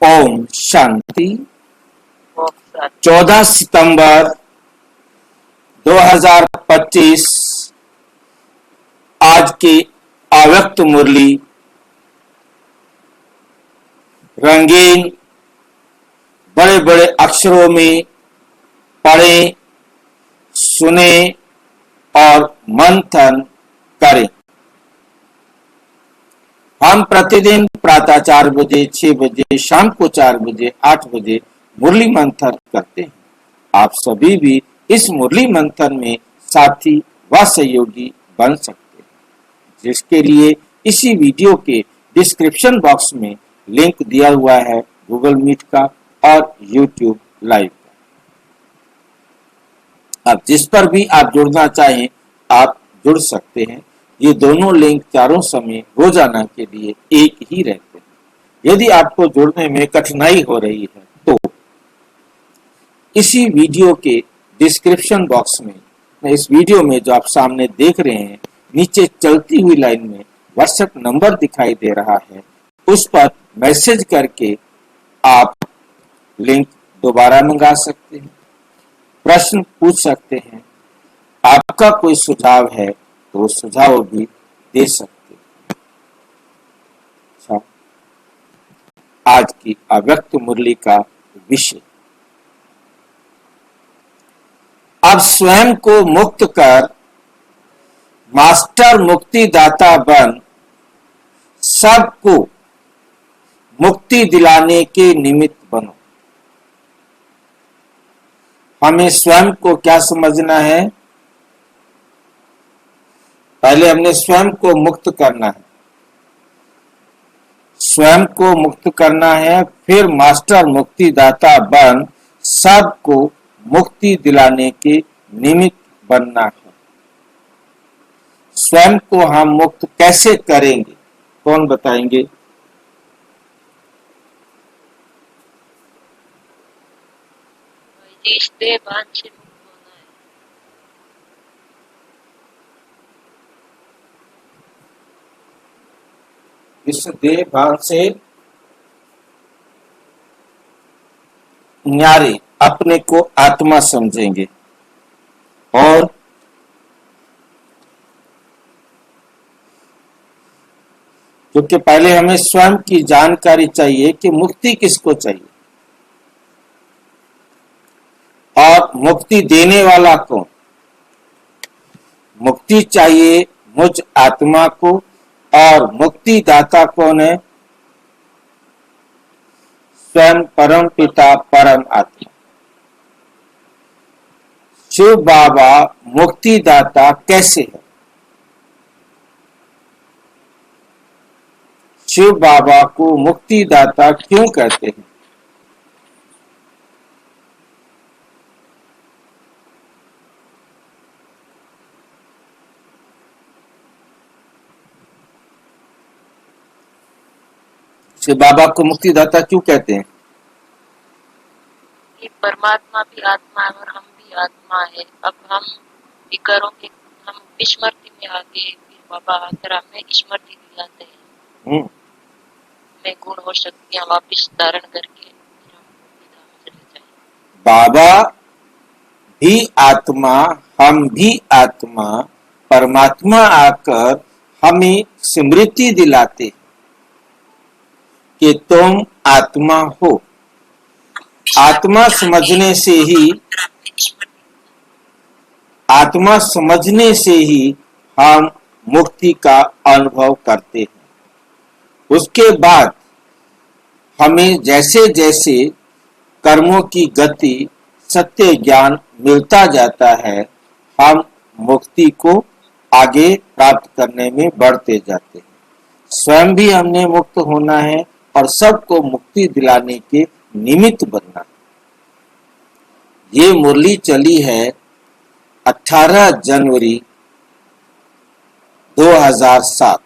ओम शांति। 14 सितंबर 2025 आज की अव्यक्त मुरली रंगीन बड़े बड़े अक्षरों में पढ़ें, सुने और मंथन करें। हम प्रतिदिन प्रातः 4 बजे, 6 बजे, शाम को 4 बजे, 8 बजे मुरली मंथन करते हैं। आप सभी भी इस मुरली मंथन में साथी व सहयोगी बन सकते हैं, जिसके लिए इसी वीडियो के डिस्क्रिप्शन बॉक्स में लिंक दिया हुआ है गूगल मीट का और यूट्यूब लाइव का। अब जिस पर भी आप जुड़ना चाहें आप जुड़ सकते हैं। ये दोनों लिंक चारों समय रोजाना के लिए एक ही रहते हैं। यदि आपको जुड़ने में कठिनाई हो रही है तो इसी वीडियो के डिस्क्रिप्शन बॉक्स में, इस वीडियो में जो आप सामने देख रहे हैं, नीचे चलती हुई लाइन में व्हाट्सएप नंबर दिखाई दे रहा है, उस पर मैसेज करके आप लिंक दोबारा मंगा सकते हैं, प्रश्न पूछ सकते हैं, आपका कोई सुझाव है तो सुझाव भी दे सकते हैं। अच्छा, आज की अव्यक्त मुरली का विषय, अब स्वयं को मुक्त कर मास्टर मुक्तिदाता बन सबको मुक्ति दिलाने के निमित्त बनो। हमें स्वयं को क्या समझना है? पहले हमने स्वयं को मुक्त करना है, स्वयं को मुक्त करना है, फिर मास्टर मुक्तिदाता बन सबको मुक्ति दिलाने के निमित्त बनना है। स्वयं को हम मुक्त कैसे करेंगे? कौन बताएंगे? इस देह भान से मुक्त होना है। इस देह भान से न्यारे अपने को आत्मा समझेंगे और क्योंकि पहले हमें स्वयं की जानकारी चाहिए कि मुक्ति किसको चाहिए और मुक्ति देने वाला कौन। मुक्ति चाहिए मुझ आत्मा को और मुक्तिदाता कौन है? स्वयं परम पिता परम आत्मा। शिव बाबा मुक्तिदाता कैसे है? शिव बाबा को मुक्तिदाता क्यों कहते हैं? शिव बाबा को मुक्तिदाता क्यों कहते हैं? कि परमात्मा भी आत्मा है और हम भी आत्मा है। अब हम विकारों के, हम विस्मृति में आगे, फिर बाबा आकर हमें स्मृति दिलाते हैं। में गुण और शक्तियां वापिस धारण करके चले जाए। बाबा भी आत्मा, हम भी आत्मा, परमात्मा आकर हमें स्मृति दिलाते हैं कि तुम आत्मा हो। आत्मा समझने से ही हम मुक्ति का अनुभव करते हैं। उसके बाद हमें जैसे जैसे कर्मों की गति, सत्य ज्ञान मिलता जाता है, हम मुक्ति को आगे प्राप्त करने में बढ़ते जाते हैं। स्वयं भी हमने मुक्त होना है और सबको मुक्ति दिलाने के निमित्त बनना। ये मुरली चली है 18 जनवरी 2007।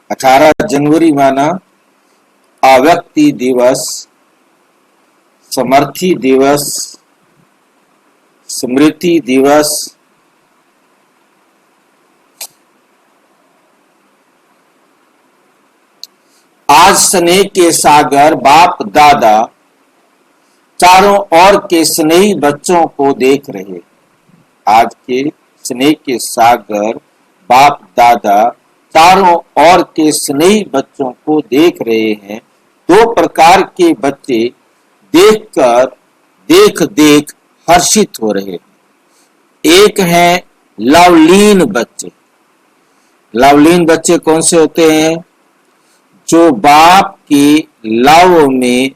18 जनवरी माना अव्यक्ति दिवस, समर्थी दिवस, स्मृति दिवस, आज स्नेह के सागर बाप दादा चारों ओर के स्नेही बच्चों को देख रहे। आज के स्नेह के सागर बाप दादा चारों ओर के स्नेही बच्चों को देख रहे हैं। दो प्रकार के बच्चे देखकर देख देख हर्षित हो रहे हैं। एक है लवलीन बच्चे। लवलीन बच्चे कौन से होते हैं? जो बाप के लव में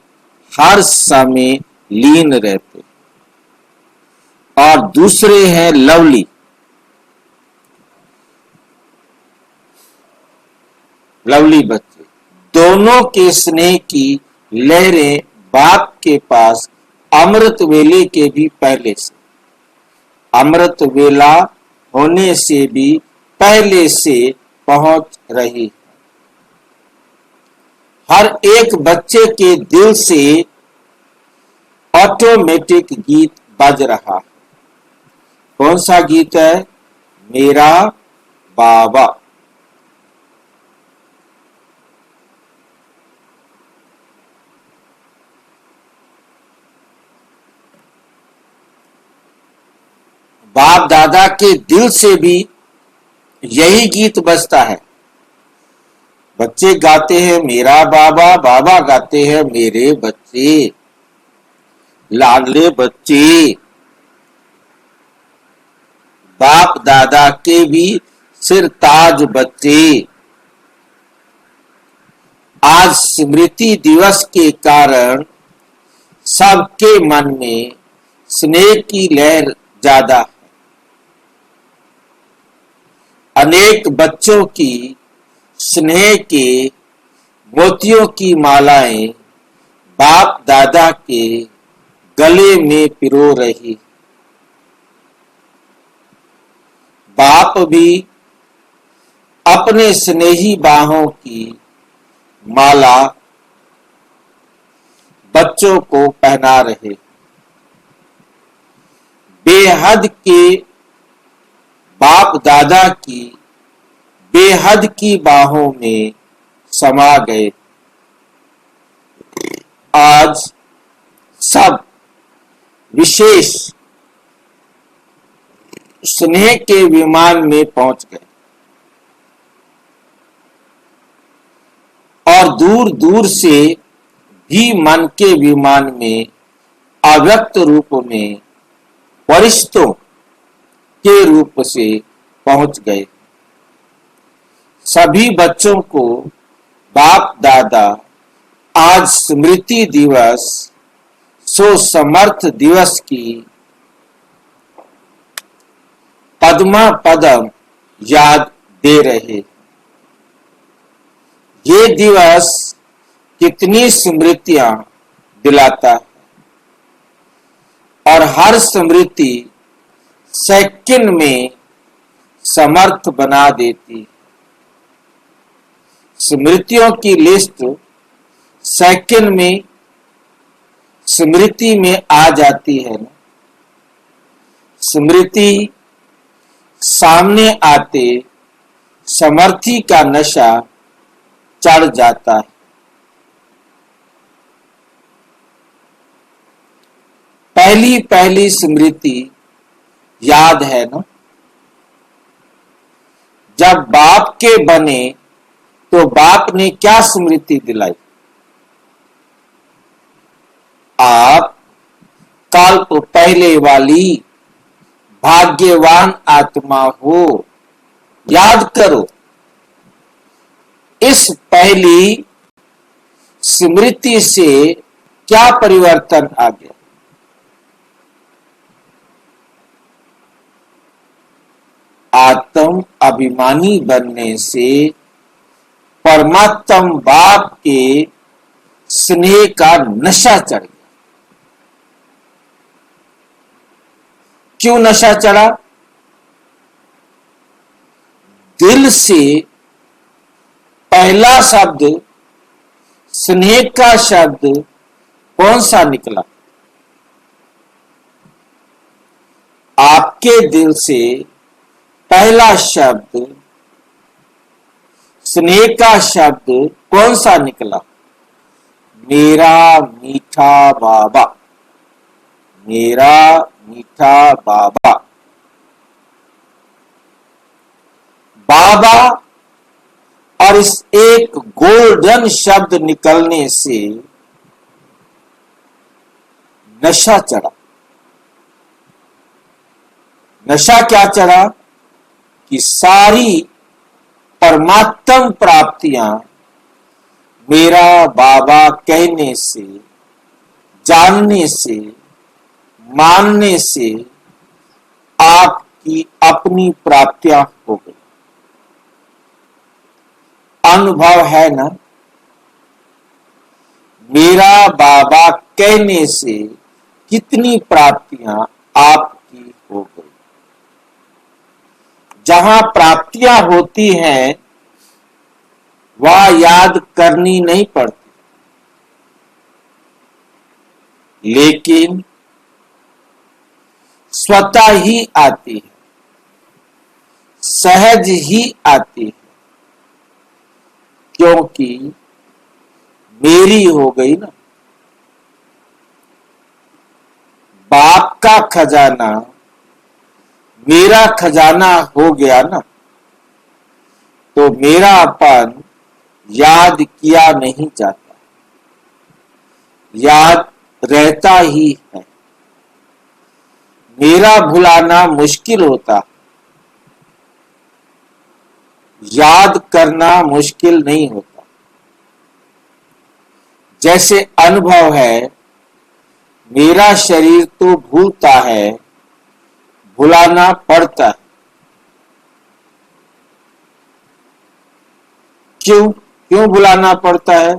हर समय लीन रहते। और दूसरे हैं लवली। लवली बच्चे दोनों के स्नेह की लहरें बाप के पास अमृत वेले के भी पहले से, अमृत वेला होने से भी पहले से पहुंच रही। हर एक बच्चे के दिल से ऑटोमेटिक गीत बज रहा है। कौन सा गीत है? मेरा बाबा। बाप दादा के दिल से भी यही गीत बजता है। बच्चे गाते हैं मेरा बाबा, बाबा गाते हैं मेरे बच्चे, लाडले बच्चे। बाप दादा के भी सिरताज बच्चे। आज स्मृति दिवस के कारण सबके मन में स्नेह की लहर ज्यादा है। अनेक बच्चों की स्नेह के मोतियों की मालाएं बाप दादा के गले में पिरो रही। बाप भी अपने स्नेही बाहों की माला बच्चों को पहना रहे। बेहद के बाप दादा की बेहद की बाहों में समा गए। आज सब विशेष स्नेह के विमान में पहुंच गए और दूर दूर से भी मन के विमान में अव्यक्त रूप में फरिश्तों के रूप से पहुंच गए। सभी बच्चों को बाप दादा आज स्मृति दिवस सो समर्थ दिवस की पद्मा पदम याद दे रहे। ये दिवस कितनी स्मृतियां दिलाता है और हर स्मृति सेकंड में समर्थ बना देती। स्मृतियों की लिस्ट सेकंड में स्मृति में आ जाती है ना। स्मृति सामने आते समर्थी का नशा चढ़ जाता है। पहली पहली स्मृति याद है ना, जब बाप के बने तो बाप ने क्या स्मृति दिलाई? आप कल्प पहले वाली भाग्यवान आत्मा हो। याद करो, इस पहली स्मृति से क्या परिवर्तन आ गया? आत्म अभिमानी बनने से परमात्म बाप के स्नेह का नशा चढ़ गया। क्यों नशा चढ़ा? दिल से पहला शब्द स्नेह का शब्द कौन सा निकला? आपके दिल से पहला शब्द स्नेह का शब्द कौन सा निकला? मेरा मीठा बाबा, मेरा मीठा बाबा। बाबा और इस एक गोल्डन शब्द निकलने से नशा चढ़ा। नशा क्या चढ़ा कि सारी परमात्म प्राप्तियां मेरा बाबा कहने से, जानने से, मानने से आपकी अपनी प्राप्तियां हो गई। अनुभव है ना? मेरा बाबा कहने से कितनी प्राप्तियां आपकी हो गई। जहां प्राप्तियां होती हैं वह याद करनी नहीं पड़ती, लेकिन स्वतः ही आती है, सहज ही आती है, क्योंकि मेरी हो गई ना। बाप का खजाना मेरा खजाना हो गया ना, तो मेरा अपन याद किया नहीं जाता, याद रहता ही है। मेरा भुलाना मुश्किल होता, याद करना मुश्किल नहीं होता। जैसे अनुभव है, मेरा शरीर तो भूलता है, भुलाना पड़ता है। क्यों क्यों भुलाना पड़ता है?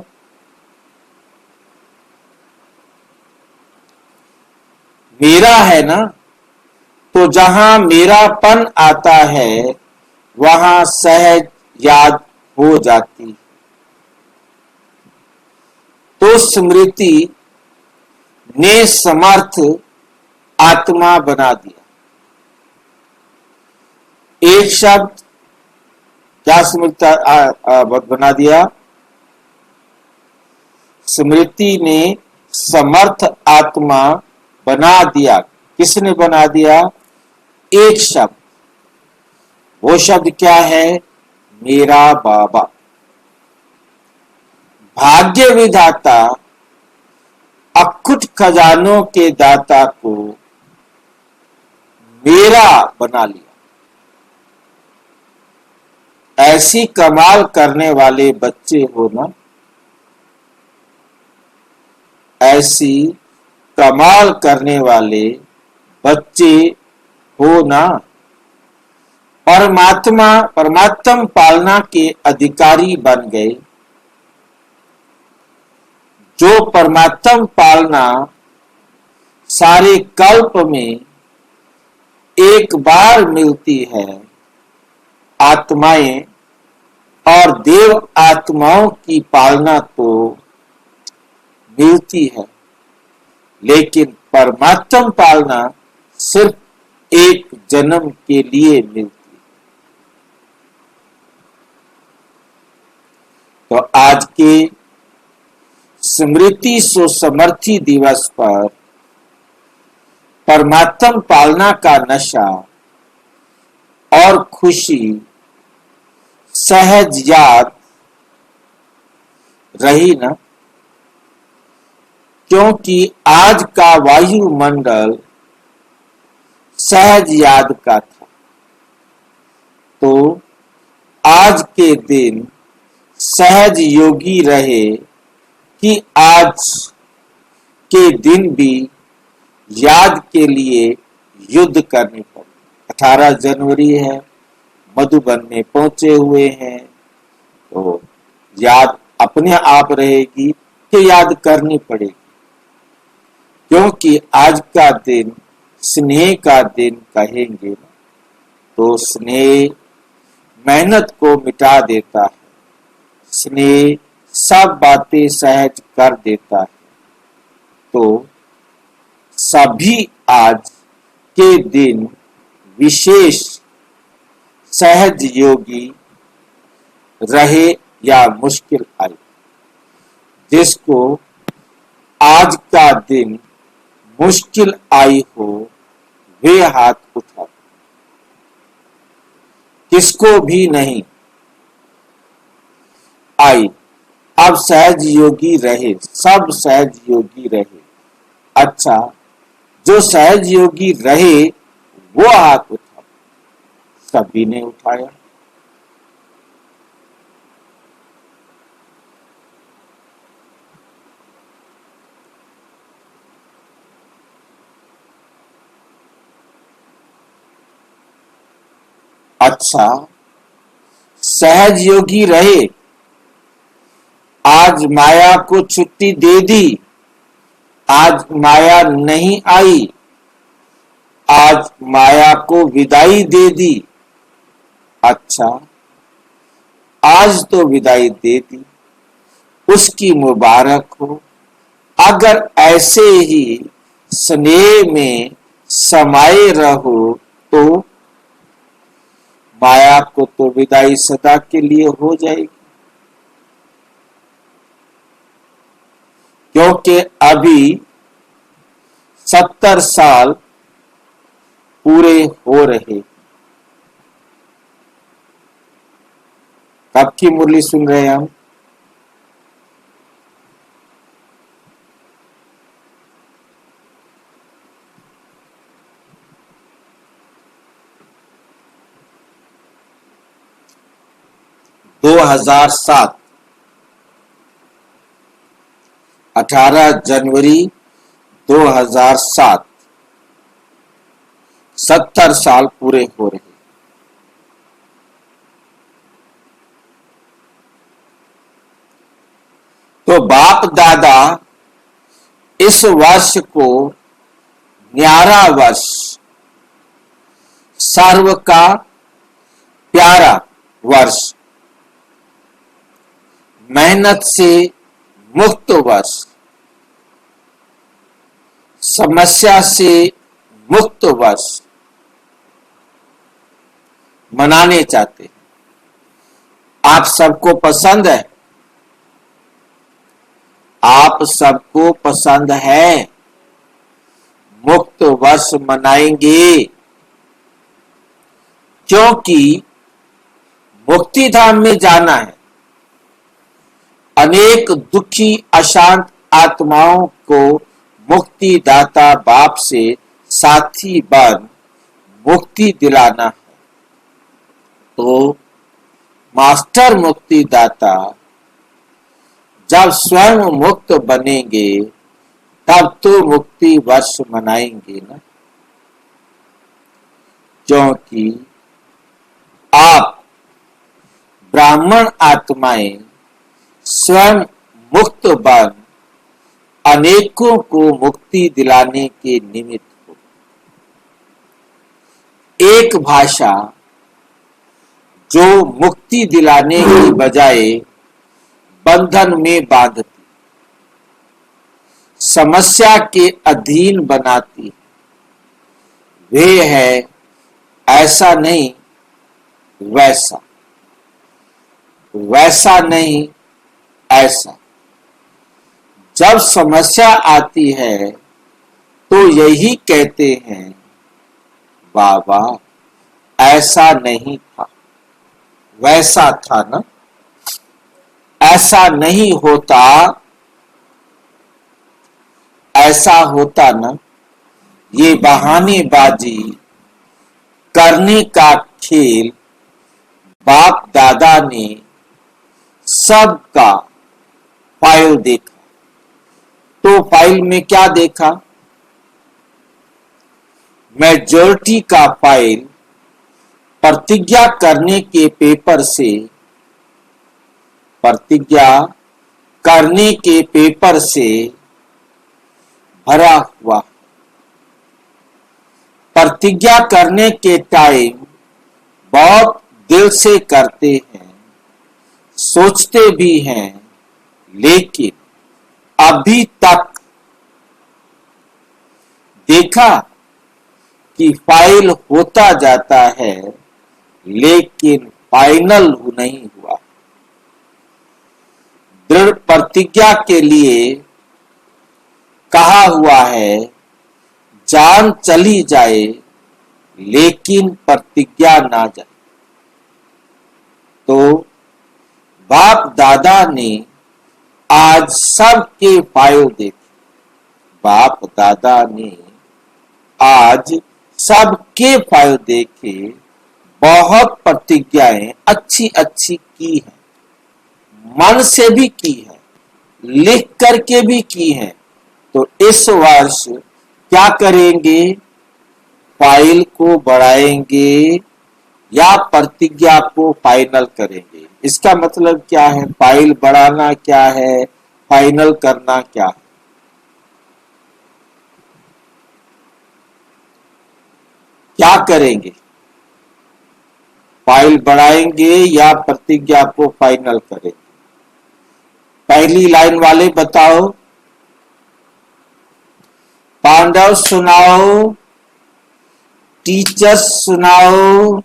मेरा है ना, तो जहां मेरापन आता है वहां सहज याद हो जाती। तो स्मृति ने समर्थ आत्मा बना दिया। एक शब्द क्या स्मृति बना दिया? स्मृति ने समर्थ आत्मा बना दिया। किसने बना दिया? एक शब्द। वो शब्द क्या है? मेरा बाबा। भाग्य विधाता अखुट खजानों के दाता को मेरा बना लिया। ऐसी कमाल करने वाले बच्चे हो ना, ऐसी कमाल करने वाले बच्चे हो ना। परमात्म पालना के अधिकारी बन गए। जो परमात्म पालना सारे कल्प में एक बार मिलती है, आत्माएं और देव आत्माओं की पालना तो मिलती है, लेकिन परमात्म पालना सिर्फ एक जन्म के लिए मिलती है। तो आज के स्मृति सुसमर्थी दिवस पर परमात्म पालना का नशा और खुशी सहज याद रही ना, क्योंकि आज का वायुमंडल सहज याद का था। तो आज के दिन सहज योगी रहे कि आज के दिन भी याद के लिए युद्ध करनी पड़े। 18 जनवरी है, मधुबन में पहुंचे हुए हैं, तो याद अपने आप रहेगी कि याद करनी पड़ेगी, क्योंकि आज का दिन स्नेह का दिन कहेंगे। तो स्नेह मेहनत को मिटा देता है, स्नेह सब बातें सहज कर देता है। तो सभी आज के दिन विशेष सहज योगी रहे या मुश्किल आई, जिसको आज का दिन मुश्किल आई हो वे हाथ उठा। किसको भी नहीं आई, अब सहज योगी रहे, सब सहज योगी रहे। अच्छा, जो सहज योगी रहे वो हाथ उठा। सभी ने उठाया। अच्छा, सहज योगी रहे, आज माया को छुट्टी दे दी, आज माया नहीं आई, आज माया को विदाई दे दी। अच्छा, आज तो विदाई दे दी, उसकी मुबारक हो। अगर ऐसे ही स्नेह में समाये रहो तो माया को तो विदाई सदा के लिए हो जाएगी, क्योंकि अभी 70 साल पूरे हो रहे। कब की मुरली सुन रहे हैं हम? दो 2007 18 जनवरी 2007 70 साल पूरे हो रहे। तो बाप दादा इस वर्ष को न्यारा वर्ष, सर्व का प्यारा वर्ष, मेहनत से मुक्त वर्ष, समस्या से मुक्त वर्ष मनाने चाहते हैं। आप सबको पसंद है? आप सबको पसंद है? मुक्त वर्ष मनाएंगे, क्योंकि मुक्ति धाम में जाना है। अनेक दुखी अशांत आत्माओं को मुक्ति दाता बाप से साथी बन मुक्ति दिलाना है। तो मास्टर मुक्ति दाता जब स्वयं मुक्त बनेंगे तब तो मुक्ति वर्ष मनाएंगे ना, क्योंकि आप ब्राह्मण आत्माएं स्वयं मुक्त बन अनेकों को मुक्ति दिलाने के निमित्त हो। एक भाषा जो मुक्ति दिलाने की बजाय बंधन में बांधती, समस्या के अधीन बनाती, वे है ऐसा नहीं वैसा, वैसा नहीं ऐसा। जब समस्या आती है तो यही कहते हैं, बाबा ऐसा नहीं था, वैसा था ना, ऐसा नहीं होता, ऐसा होता ना। ये बहानेबाजी करने का खेल बाप दादा ने सबका फाइल देखा। तो फाइल में क्या देखा? मेजॉरिटी का फाइल प्रतिज्ञा करने के पेपर से, प्रतिज्ञा करने के पेपर से भरा हुआ। प्रतिज्ञा करने के टाइम बहुत दिल से करते हैं, सोचते भी हैं, लेकिन अभी तक देखा कि फाइल होता जाता है, लेकिन फाइनल नहीं हुआ। दृढ़ प्रतिज्ञा के लिए कहा हुआ है, जान चली जाए लेकिन प्रतिज्ञा ना जाए। तो बाप दादा ने आज सबके फायदे देखे, बाप दादा ने आज सबके फायदे देखे, बहुत प्रतिज्ञाएं अच्छी अच्छी की हैं, मन से भी की है, लिख करके भी की है। तो इस वर्ष क्या करेंगे? फाइल को बढ़ाएंगे या प्रतिज्ञा को फाइनल करेंगे? इसका मतलब क्या है? फाइल बढ़ाना क्या है, फाइनल करना क्या है? क्या करेंगे? फाइल बढ़ाएंगे या प्रतिज्ञा को फाइनल करेंगे? पहली लाइन वाले बताओ। पांडव सुनाओ, टीचर्स सुनाओ।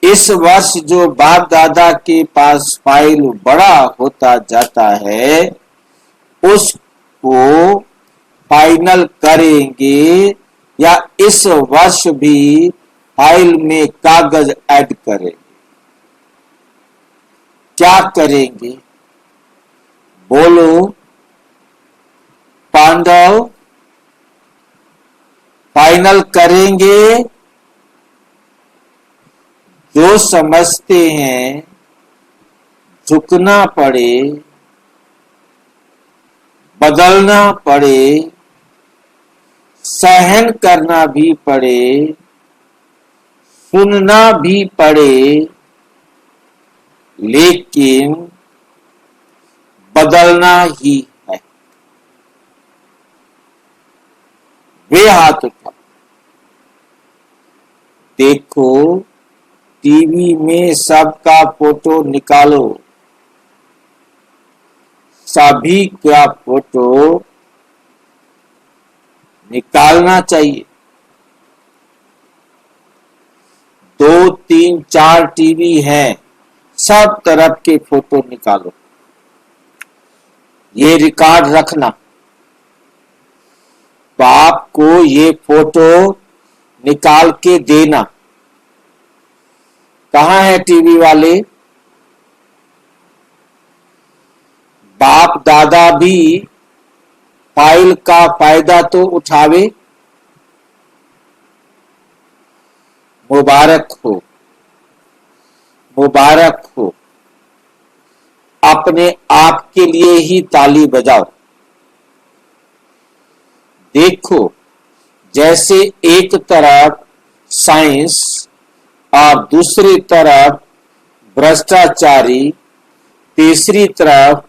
इस वर्ष जो बाप दादा के पास फाइल बड़ा होता जाता है, उसको फाइनल करेंगे या इस वर्ष भी फाइल में कागज ऐड करेंगे? क्या करेंगे? बोलो पांडव। फाइनल करेंगे। जो समझते हैं झुकना पड़े, बदलना पड़े, सहन करना भी पड़े, सुनना भी पड़े, लेकिन बदलना ही है। वे हाथ उठा। देखो टीवी में सबका फोटो निकालो, सभी का फोटो निकालना चाहिए। 2, 3, 4 टीवी हैं, सब तरफ के फोटो निकालो। ये रिकॉर्ड रखना। बाप को ये फोटो निकाल के देना। कहाँ है टीवी वाले? बाप दादा भी फाइल का फायदा तो उठावे। मुबारक हो, मुबारक हो। अपने आप के लिए ही ताली बजाओ। देखो जैसे एक तरफ साइंस और दूसरी तरफ भ्रष्टाचारी, तीसरी तरफ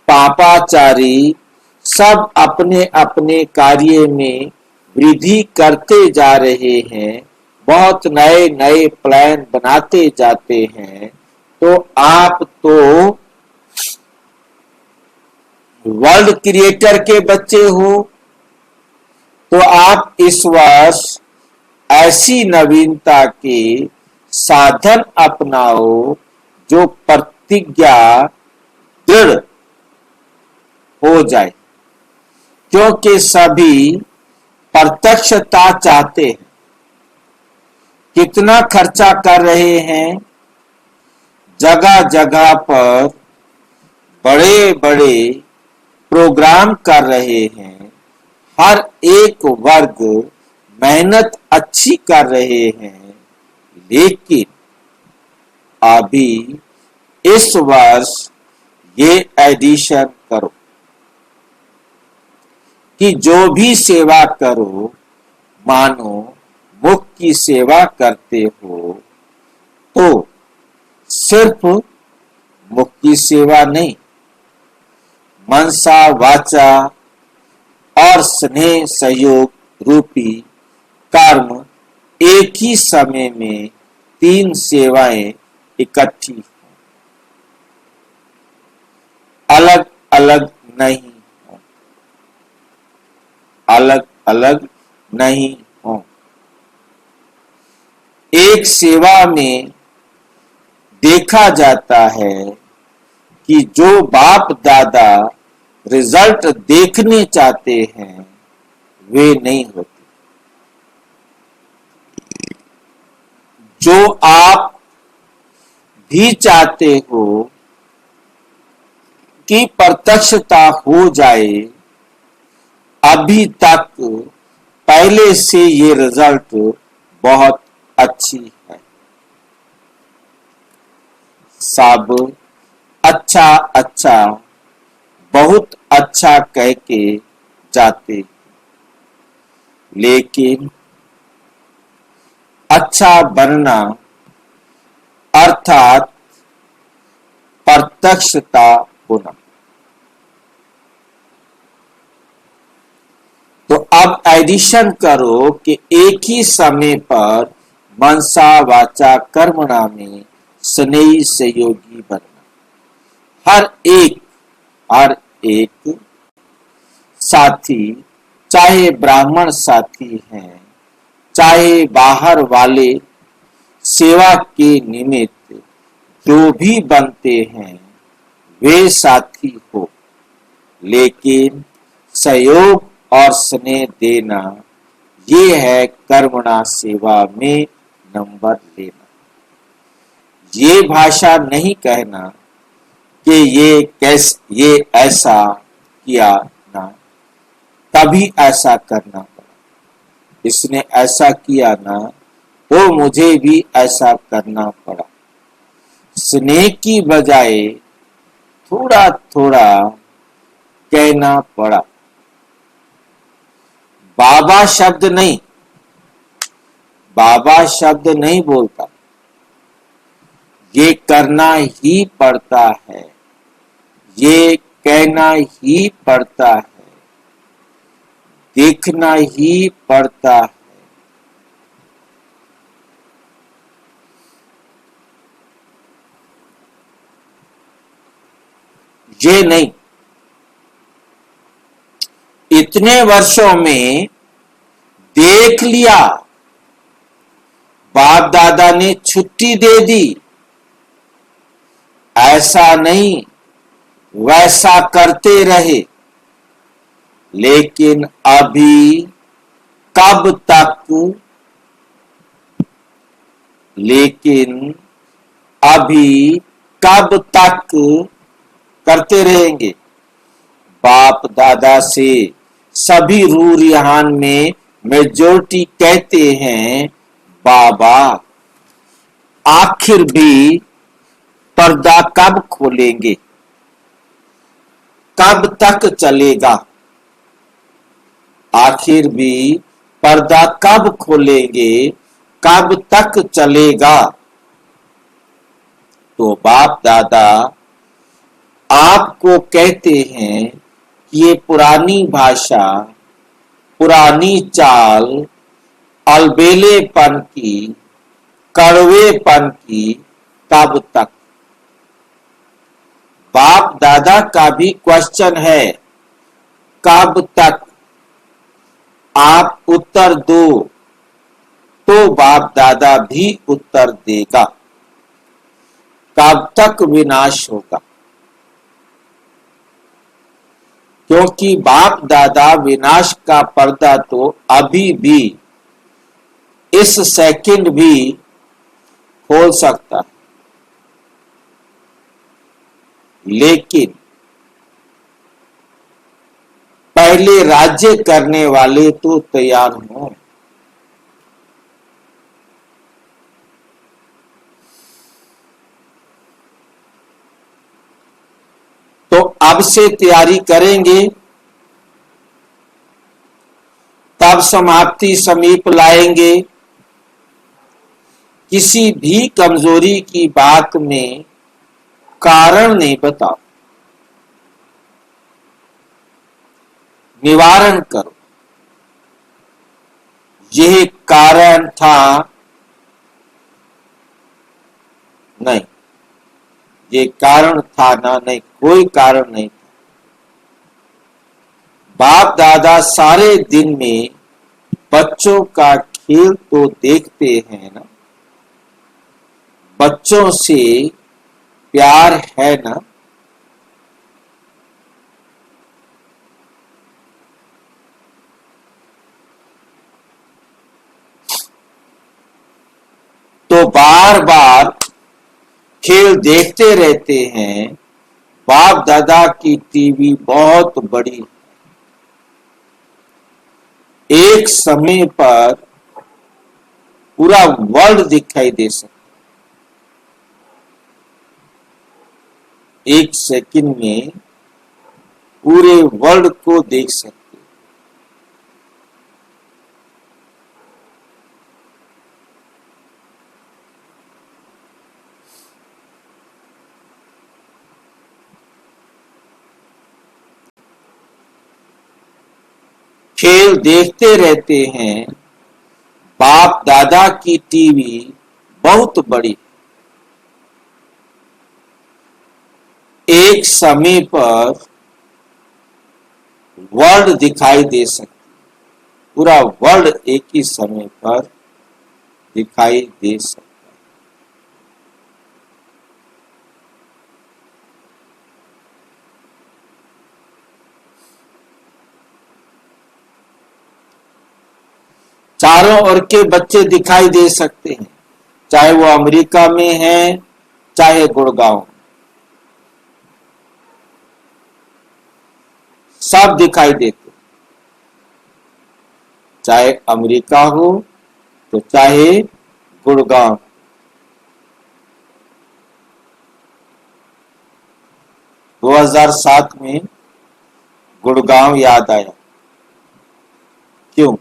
पापाचारी, सब अपने अपने कार्य में वृद्धि करते जा रहे हैं, बहुत नए नए प्लान बनाते जाते हैं। तो आप तो वर्ल्ड क्रिएटर के बच्चे हो, तो आप इस वर्ष ऐसी नवीनता के साधन अपनाओ जो प्रतिज्ञा दृढ़ हो जाए, क्योंकि सभी प्रत्यक्षता चाहते हैं। कितना खर्चा कर रहे हैं? जगह जगह पर बड़े बड़े प्रोग्राम कर रहे हैं। हर एक वर्ग मेहनत अच्छी कर रहे हैं, लेकिन अभी इस वर्ष ये एडिशन करो कि जो भी सेवा करो, मानो मुख की सेवा करते हो, तो सिर्फ मुख की सेवा नहीं, मनसा वाचा और स्नेह सहयोग रूपी कर्म एक ही समय में 3 सेवाएं इकट्ठी हो, अलग अलग नहीं हो, अलग अलग नहीं हो। एक सेवा में देखा जाता है कि जो बाप दादा रिजल्ट देखने चाहते हैं वे नहीं होते। जो आप भी चाहते हो कि प्रत्यक्षता हो जाए, अभी तक पहले से ये रिजल्ट बहुत अच्छी है। सब अच्छा अच्छा, बहुत अच्छा कह के जाते, लेकिन अच्छा बनना अर्थात प्रत्यक्षता होना। तो अब एडिशन करो कि एक ही समय पर मनसा वाचा कर्मणा में स्नेही सहयोगी बनना। हर एक साथी, चाहे ब्राह्मण साथी हैं, चाहे बाहर वाले, सेवा के निमित्त जो भी बनते हैं वे साथी हो, लेकिन सहयोग और स्नेह देना ये है कर्मणा सेवा में नंबर लेना। ये भाषा नहीं कहना कि ये ऐसा किया ना, तभी ऐसा करना पड़ा, इसने ऐसा किया ना तो मुझे भी ऐसा करना पड़ा। स्नेह की बजाय थोड़ा थोड़ा कहना पड़ा। बाबा शब्द नहीं बोलता, ये करना ही पड़ता है, ये कहना ही पड़ता है, देखना ही पड़ता है। ये नहीं, इतने वर्षों में देख लिया, बाप दादा ने छुट्टी दे दी, ऐसा नहीं वैसा करते रहे, लेकिन अभी कब तक करते रहेंगे। बाप दादा से सभी रूरिहान में मेजोरिटी कहते हैं, बाबा आखिर भी पर्दा कब खोलेंगे, कब तक चलेगा, आखिर भी पर्दा कब खोलेंगे, कब तक चलेगा। तो बाप दादा आपको कहते हैं कि ये पुरानी भाषा, पुरानी चाल, अलबेलेपन की, कड़वेपन की कब तक। बाप दादा का भी क्वेश्चन है, कब तक। आप उत्तर दो तो बाप दादा भी उत्तर देगा, कब तक विनाश होगा। क्योंकि बाप दादा विनाश का पर्दा तो अभी भी इस सेकंड भी खोल सकता है, लेकिन पहले राज्य करने वाले तो तैयार हों। तो अब से तैयारी करेंगे, तब समाप्ति समीप लाएंगे। किसी भी कमजोरी की बात में कारण नहीं बताओ, निवारण करो। यह कारण था नहीं, ये कारण था ना, नहीं, कोई कारण नहीं था। बाप दादा सारे दिन में बच्चों का खेल तो देखते हैं ना, बच्चों से प्यार है ना, वो बार बार खेल देखते रहते हैं। बाप दादा की टीवी बहुत बड़ी, एक समय पर पूरा वर्ल्ड दिखाई दे सकता, एक सेकंड में पूरे वर्ल्ड को देख सकते। खेल देखते रहते हैं। बाप दादा की टीवी बहुत बड़ी, एक समय पर वर्ल्ड दिखाई दे सकती, पूरा वर्ल्ड एक ही समय पर दिखाई दे सकता। चारों ओर के बच्चे दिखाई दे सकते हैं, चाहे वो अमेरिका में है, चाहे गुड़गांव, सब दिखाई देते, चाहे अमेरिका हो तो चाहे गुड़गांव। दो 2007 में गुड़गांव याद आया, क्यों?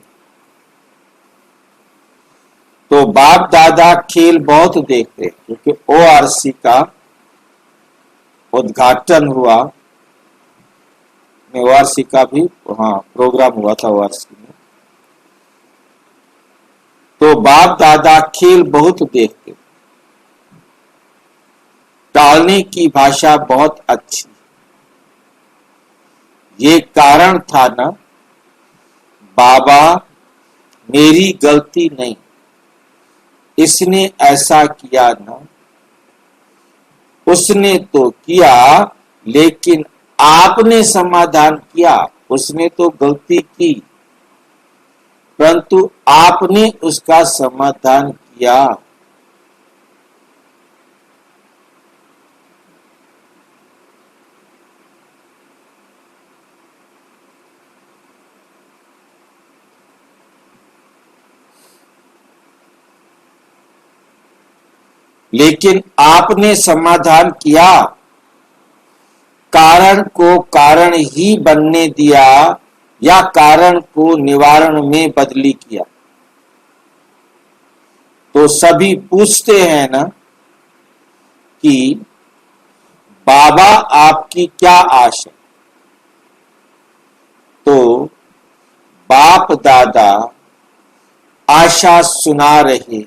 तो बाप दादा खेल बहुत देखते हैं, क्योंकि ओआरसी का उद्घाटन हुआ, ओआरसी का भी प्रोग्राम हुआ था ओआरसी में। तो बाप दादा खेल बहुत देखते, टालने की भाषा बहुत अच्छी। ये कारण था ना, बाबा मेरी गलती नहीं, इसने ऐसा किया ना, उसने तो किया लेकिन आपने समाधान किया, उसने तो गलती की परंतु आपने उसका समाधान किया। लेकिन आपने समाधान किया, कारण को कारण ही बनने दिया या कारण को निवारण में बदली किया। तो सभी पूछते हैं ना कि बाबा आपकी क्या आशा? तो बाप दादा आशा सुना रहे।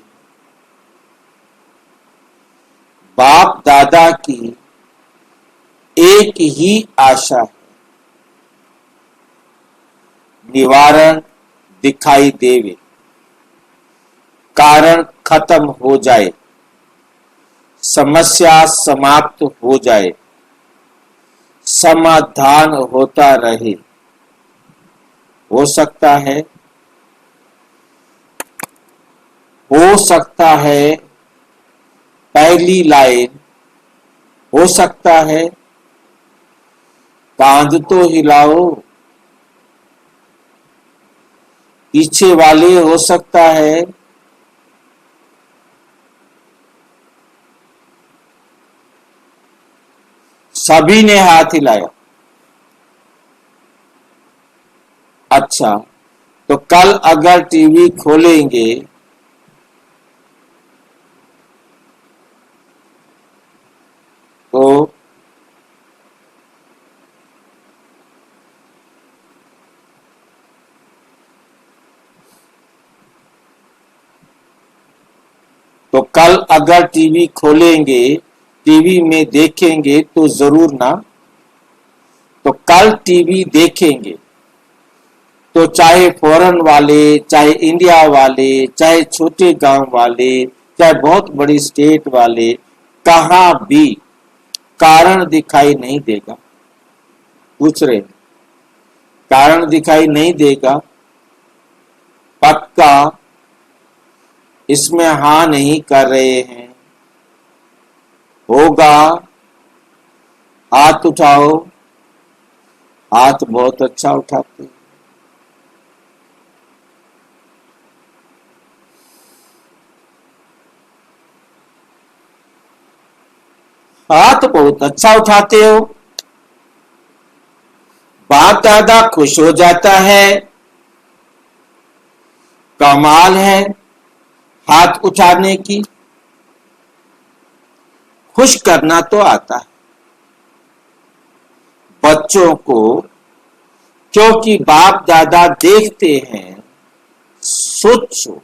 बाप दादा की एक ही आशा है, निवारण दिखाई देवे, कारण खत्म हो जाए, समस्या समाप्त हो जाए, समाधान होता रहे। हो सकता है पहली लाइन, हो सकता है कांध तो हिलाओ, पीछे वाले हो सकता है सभी ने हाथ हिलाया। अच्छा, तो कल अगर टीवी खोलेंगे तो कल अगर टीवी खोलेंगे, टीवी में देखेंगे तो जरूर ना। तो कल टीवी देखेंगे तो चाहे फॉरेन वाले, चाहे इंडिया वाले, चाहे छोटे गांव वाले, चाहे बहुत बड़ी स्टेट वाले, कहां भी कारण दिखाई नहीं देगा। पूछ रहे कारण दिखाई नहीं देगा, पक्का इसमें हाँ नहीं कर रहे हैं? होगा? हाथ उठाओ। हाथ बहुत अच्छा उठाते हैं। हाथ बहुत अच्छा उठाते हो। बाप दादा खुश हो जाता है। कमाल है हाथ उठाने की। खुश करना तो आता है बच्चों को, क्योंकि बाप दादा देखते हैं। सोचो,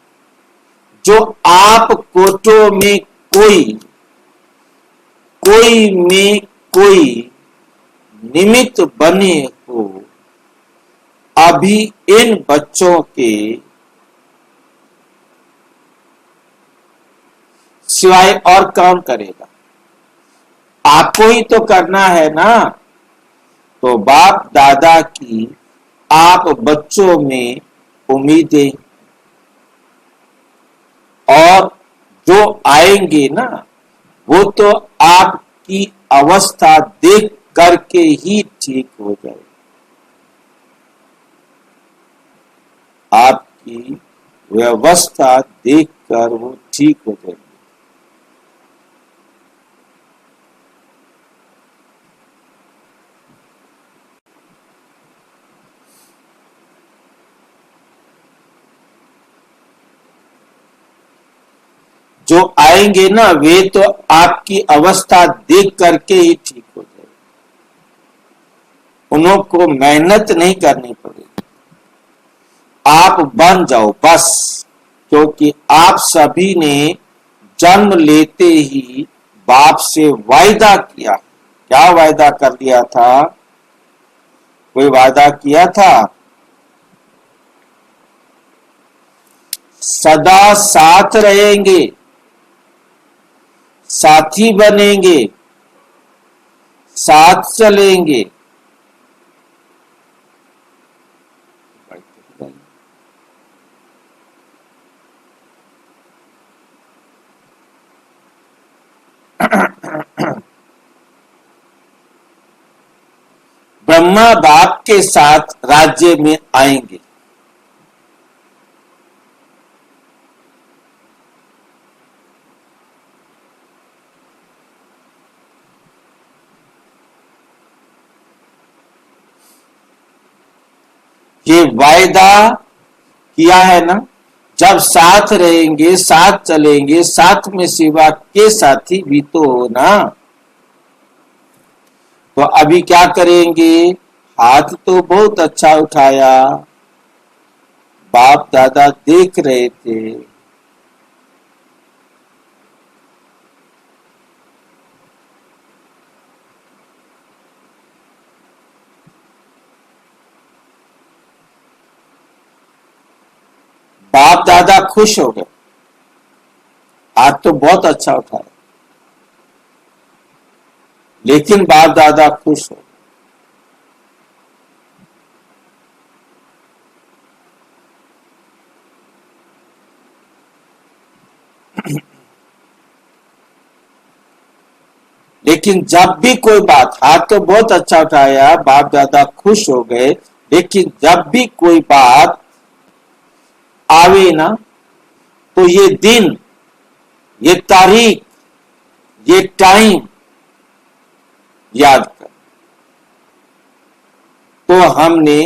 जो आप कोटों में कोई कोई में कोई निमित्त बने हो, अभी इन बच्चों के सिवाय और कौन करेगा? आपको ही तो करना है ना। तो बाप दादा की आप बच्चों में उम्मीदें, और जो आएंगे ना, वो तो आपकी अवस्था देख करके ही ठीक हो जाए। आपकी व्यवस्था देखकर वो ठीक हो जाएगी। जो आएंगे ना, वे तो आपकी अवस्था देख करके ही ठीक हो जाएगी। उनको मेहनत नहीं करनी पड़ेगी। आप बन जाओ बस, क्योंकि आप सभी ने जन्म लेते ही बाप से वायदा किया। क्या वायदा कर लिया था? कोई वायदा किया था? सदा साथ रहेंगे, साथी बनेंगे, साथ चलेंगे। ब्रह्मा बाप के साथ राज्य में आएंगे। ये वायदा किया है ना। जब साथ रहेंगे, साथ चलेंगे, साथ में सेवा के साथी भी तो हो ना। तो अभी क्या करेंगे? हाथ तो बहुत अच्छा उठाया, बाप दादा देख रहे थे। बाप दादा खुश हो गए, हाथ तो बहुत अच्छा उठाया, लेकिन बाप दादा खुश हो। लेकिन जब भी कोई बात, हाथ तो बहुत अच्छा उठाया, बाप दादा खुश हो गए, लेकिन जब भी कोई बात आवे ना, तो ये दिन, ये तारीख, ये टाइम याद कर। तो हमने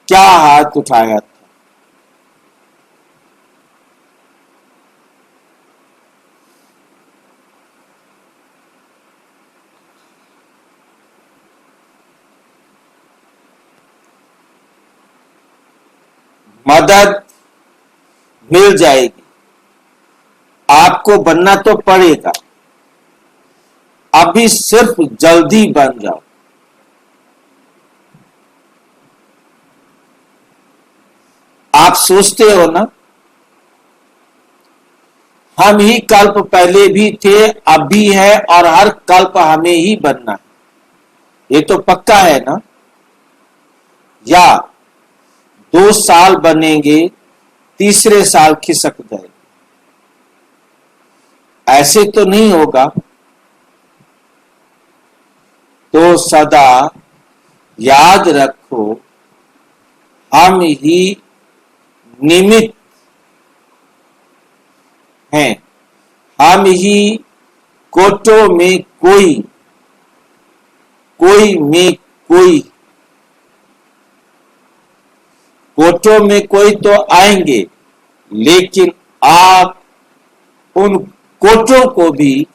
क्या हाथ उठाया था? मदद मिल जाएगी। आपको बनना तो पड़ेगा। अभी सिर्फ जल्दी बन जाओ। आप सोचते हो ना, हम ही कल्प पहले भी थे, अब भी है, और हर कल्प हमें ही बनना है। ये तो पक्का है ना। या 2 साल बनेंगे, तीसरे साल खिसक जाएंगे। ऐसे तो नहीं होगा। तो सदा याद रखो, हम ही निमित्त हैं, हम ही कोटों में कोई, कोई में कोई, कोटों में कोई तो आएंगे, लेकिन आप उन कोटों को भी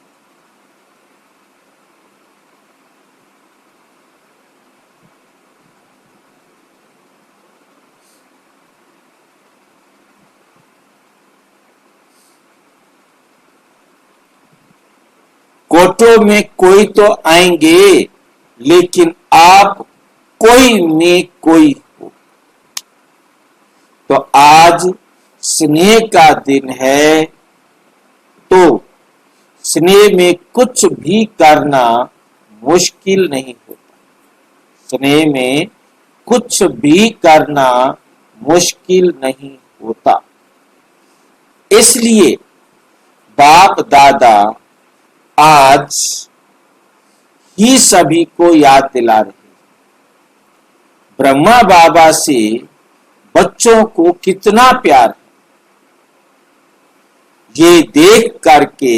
कोटों में कोई तो आएंगे, लेकिन आप कोई में कोई हो। तो आज स्नेह का दिन है, तो स्नेह में कुछ भी करना मुश्किल नहीं होता। स्नेह में कुछ भी करना मुश्किल नहीं होता। इसलिए बाप दादा आज ही सभी को याद दिला रहे हैं। ब्रह्मा बाबा से बच्चों को कितना प्यार है, ये देख करके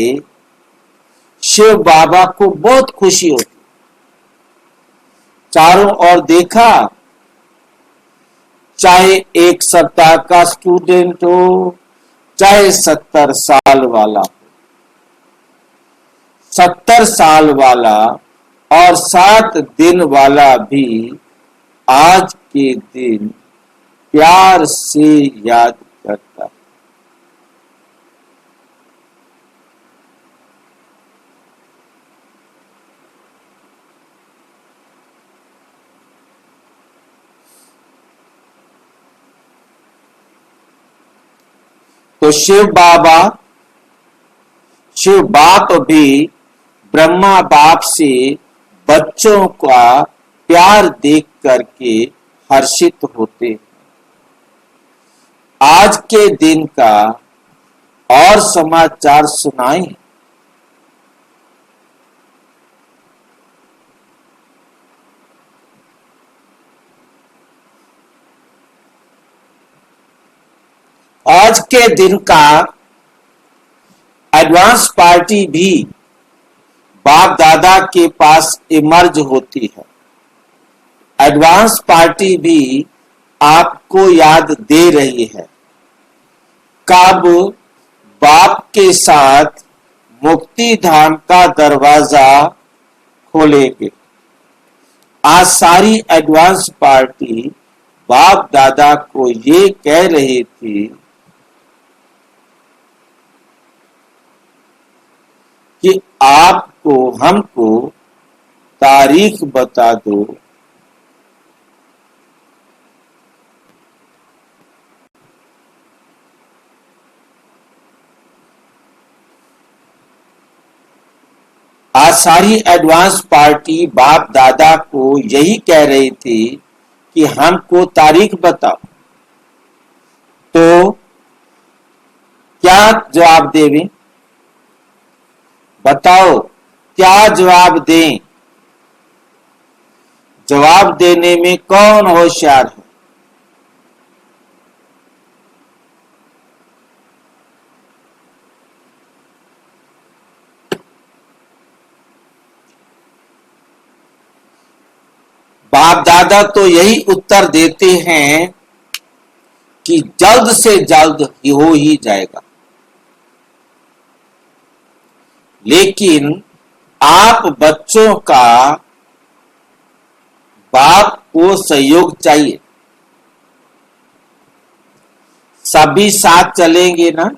शिव बाबा को बहुत खुशी होती। चारों ओर देखा, चाहे एक सप्ताह का स्टूडेंट हो, चाहे 70 साल वाला हो, 70 साल वाला और 7 दिन वाला भी आज के दिन प्यार से याद करता है। तो शिव बाप भी ब्रह्मा बाप से बच्चों का प्यार देख करके हर्षित होते। आज के दिन का और समाचार सुनाएं। आज के दिन का एडवांस पार्टी भी बाप दादा के पास इमर्ज होती है। एडवांस पार्टी भी आपको याद दे रही है, कब बाप के साथ मुक्ति धाम का दरवाजा खोलेंगे। आज सारी एडवांस पार्टी बाप दादा को ये कह रही थी कि आपको हमको तारीख बता दो, आज सारी एडवांस पार्टी बाप दादा को यही कह रही थी कि हमको तारीख बताओ। तो क्या जवाब देवें? बताओ क्या जवाब दें? जवाब देने में कौन होशियार है? बाप दादा तो यही उत्तर देते हैं कि जल्द से जल्द हो ही जाएगा। लेकिन आप बच्चों का बाप को सहयोग चाहिए। सभी साथ चलेंगे ना?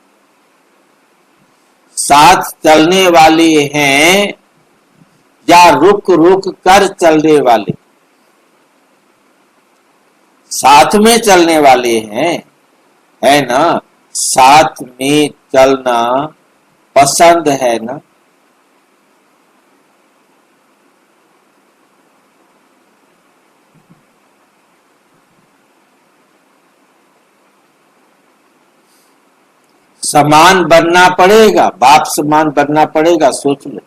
साथ चलने वाले हैं या रुक रुक कर चलने वाले? साथ में चलने वाले हैं, है ना? साथ में चलना पसंद है ना? समान बनना पड़ेगा, बाप समान बनना पड़ेगा। सोच लो,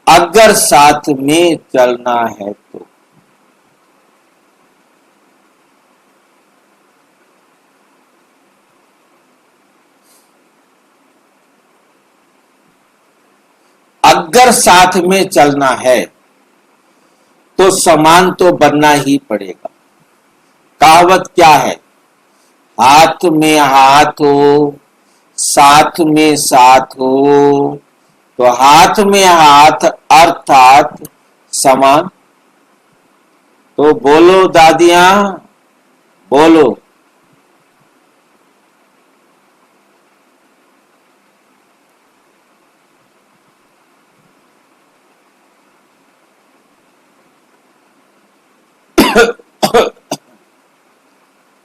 अगर साथ में चलना है तो। अगर साथ में चलना है तो समान तो बनना ही पड़ेगा। कहावत क्या है? हाथ में हाथ हो, साथ में साथ हो, तो हाथ में हाथ अर्थात समान। तो बोलो दादियां, बोलो।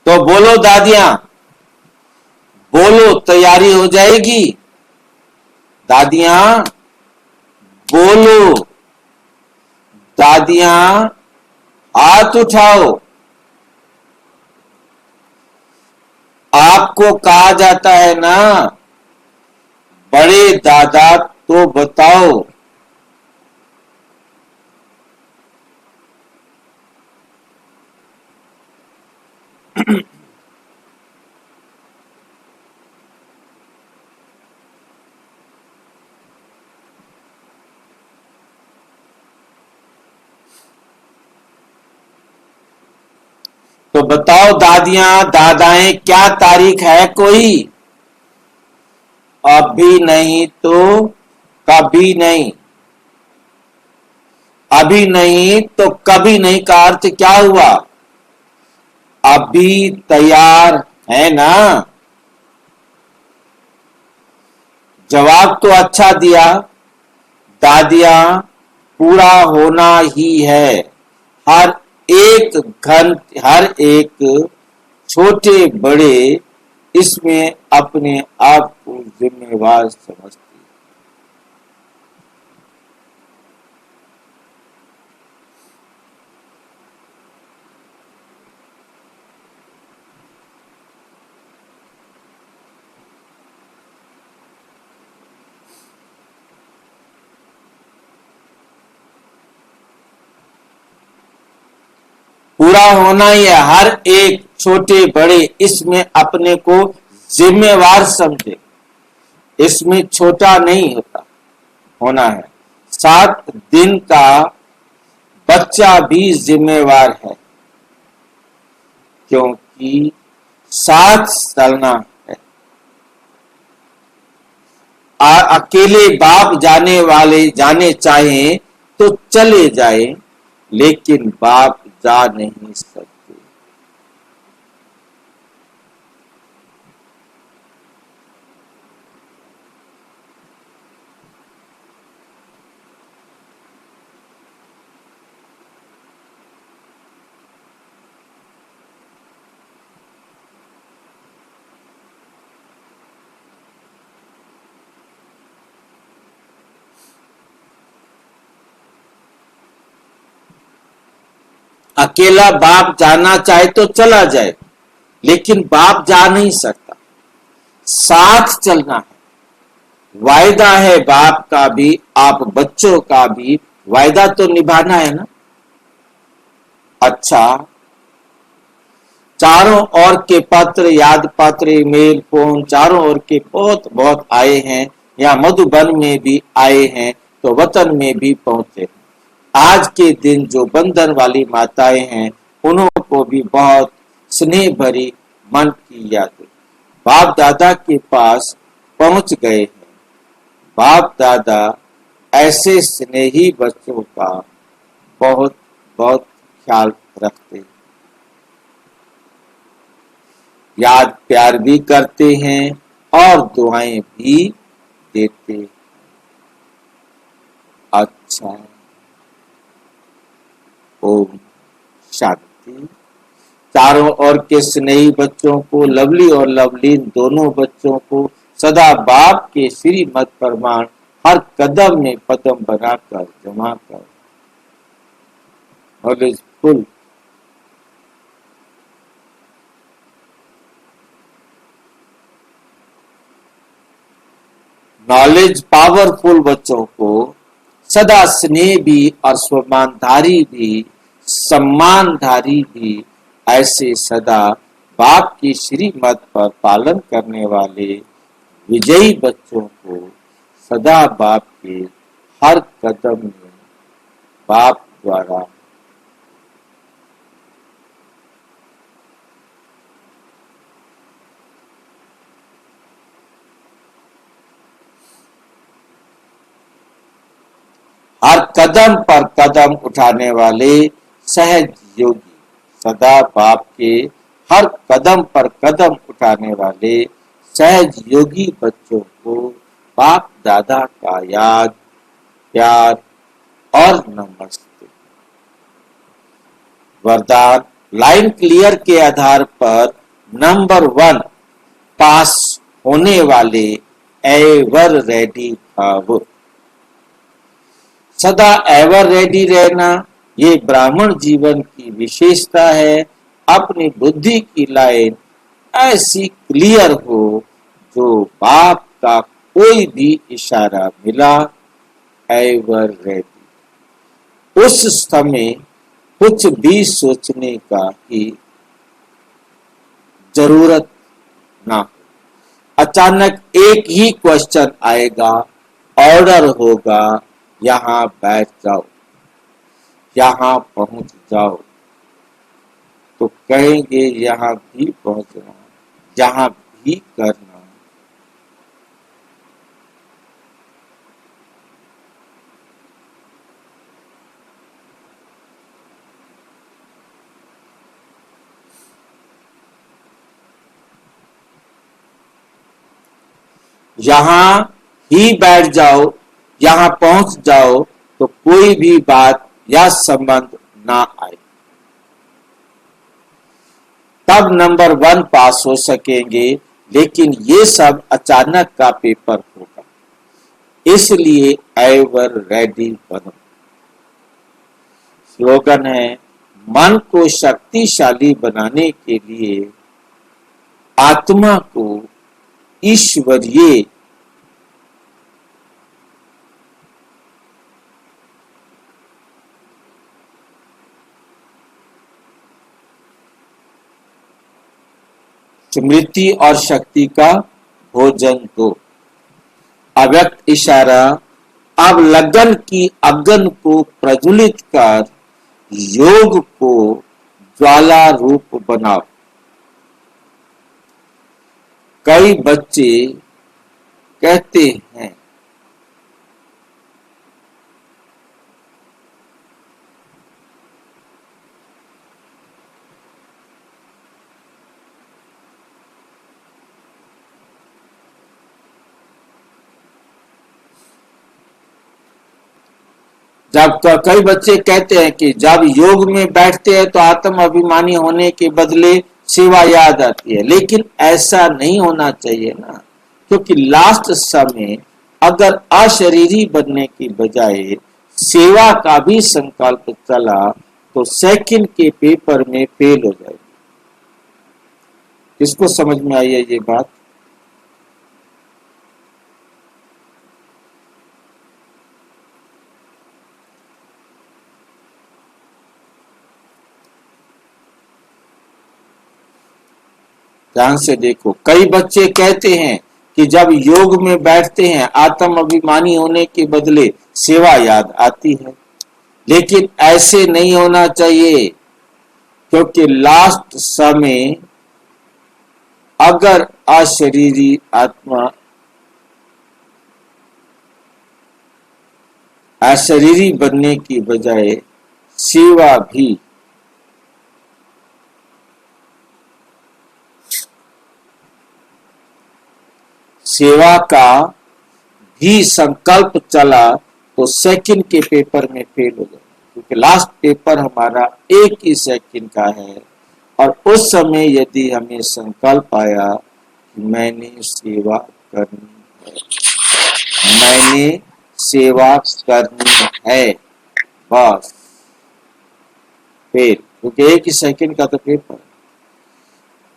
तो बोलो दादियां, बोलो, तैयारी हो जाएगी। दादियां बोलो, दादियां हाथ उठाओ। आपको कहा जाता है ना, बड़े दादा तो बताओ। तो बताओ दादियां दादाएं, क्या तारीख है कोई? अभी नहीं तो कभी नहीं। अभी नहीं तो कभी नहीं का अर्थ क्या हुआ? अभी तैयार है ना? जवाब तो अच्छा दिया दादियां, पूरा होना ही है। हर एक हर एक छोटे बड़े इसमें अपने आप को जिम्मेवार समझते। पूरा होना ही है। हर एक छोटे बड़े इसमें अपने को जिम्मेवार समझे। इसमें छोटा नहीं होता होना है। 7 दिन का बच्चा भी जिम्मेवार है, क्योंकि साथ चलना है। अकेले बाप जाने चाहें तो चले जाए, लेकिन बाप जा नहीं सकते। अकेला बाप जाना चाहे तो चला जाए, लेकिन बाप जा नहीं सकता। साथ चलना है। वायदा है बाप का भी, आप बच्चों का भी वायदा तो निभाना है ना। अच्छा, चारों ओर के पत्र, याद पत्र, ईमेल, फोन, चारों ओर के बहुत बहुत आए हैं। या मधुबन में भी आए हैं, तो वतन में भी पहुंचे। आज के दिन जो बंधन वाली माताएं हैं, उन्हों को भी बहुत स्नेह भरी मन की यादें बाप दादा के पास पहुंच गए हैं। बाप दादा ऐसे स्नेही बच्चों का बहुत बहुत ख्याल रखते, याद प्यार भी करते हैं और दुआएं भी देते। अच्छा, ओम शांति। चारों ओर के स्नेही बच्चों को, लवली और लवलीन दोनों बच्चों को सदा बाप के श्रीमत प्रमाण हर कदम में पदम बनाकर जमा कर फुल। नॉलेज पावरफुल बच्चों को सदा स्नेह भी और सम्मानधारी भी ऐसे सदा बाप की श्रीमत पर पालन करने वाले विजयी बच्चों को सदा बाप के हर कदम में बाप द्वारा हर कदम पर कदम उठाने वाले सहज योगी, सदा बाप के हर कदम पर कदम उठाने वाले सहज योगी बच्चों को बाप दादा का याद, प्यार और नमस्ते। वरदान, लाइन क्लियर के आधार पर नंबर 1 पास होने वाले एवर रेडी भाव। सदा एवर रेडी रहना ये ब्राह्मण जीवन की विशेषता है। अपनी बुद्धि की लाइन ऐसी क्लियर हो जो बाप का कोई भी इशारा मिला एवर रेडी। उस समय कुछ भी सोचने का ही जरूरत ना हो। अचानक एक ही क्वेश्चन आएगा, ऑर्डर होगा, यहाँ बैठ जाओ, यहाँ पहुंच जाओ, तो कहेंगे यहाँ भी पहुंचना, यहाँ भी करना। यहाँ ही बैठ जाओ, यहाँ पहुंच जाओ, तो कोई भी बात या संबंध ना आए। तब नंबर 1 पास हो सकेंगे। लेकिन ये सब अचानक का पेपर होगा, इसलिए एवर रेडी बनो। स्लोगन है, मन को शक्तिशाली बनाने के लिए आत्मा को ईश्वरीय स्मृति और शक्ति का भोजन दो। अव्यक्त इशारा, अब लगन की अग्नि को प्रज्वलित कर योग को ज्वाला रूप बनाओ। कई बच्चे कहते हैं कई बच्चे कहते हैं कि जब योग में बैठते हैं तो आत्म अभिमानी होने के बदले सेवा याद आती है। लेकिन ऐसा नहीं होना चाहिए ना, क्योंकि लास्ट समय अगर अशरीरी बनने की बजाय सेवा का भी संकल्प चला तो सेकंड के पेपर में फेल हो जाएगी। किसको समझ में आई है ये बात? ध्यान से देखो, कई बच्चे कहते हैं कि जब योग में बैठते हैं आत्म अभिमानी होने के बदले सेवा याद आती है। लेकिन ऐसे नहीं होना चाहिए, क्योंकि लास्ट समय अगर अशरीरी आत्मा अशरीरी बनने की बजाय सेवा भी सेवा का भी संकल्प चला तो सेकंड के पेपर में फेल हो जाए, क्योंकि लास्ट पेपर हमारा एक ही सेकंड का है। और उस समय यदि हमें संकल्प आया कि मैंने सेवा करनी है, मैंने सेवा करनी है, बस फेल, क्योंकि एक ही सेकंड का तो पेपर।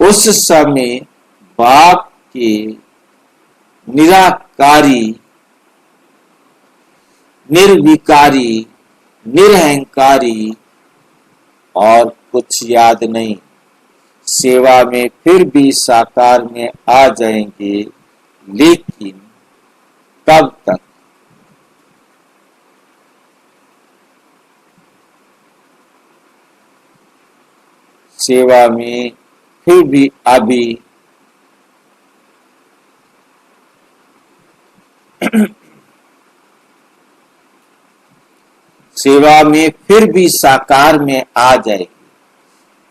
उस समय बाप के निराकारी, निर्विकारी, निरहंकारी और कुछ याद नहीं। सेवा में फिर भी साकार में आ जाएंगे, लेकिन कब तक? सेवा में फिर भी अभी सेवा में फिर भी साकार में आ जाएगी।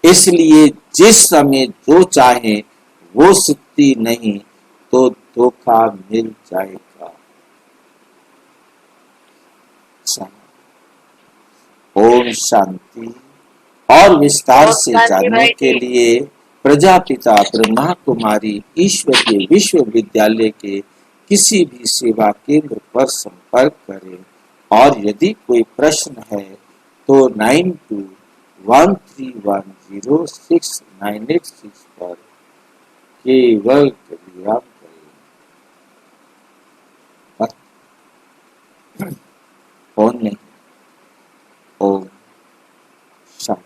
इसलिए जिस समय जो चाहे वो सिद्धि नहीं तो धोखा मिल जाएगा। ओम शांति। और विस्तार से जानने के लिए प्रजापिता ब्रह्मा कुमारी ईश्वरीय विश्वविद्यालय के किसी भी सेवा केंद्र पर संपर्क करें और यदि कोई प्रश्न है तो 9213106986 पर केवल टेलीग्राम करें, फोन नहीं। ओम शांति।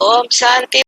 ओम शांति।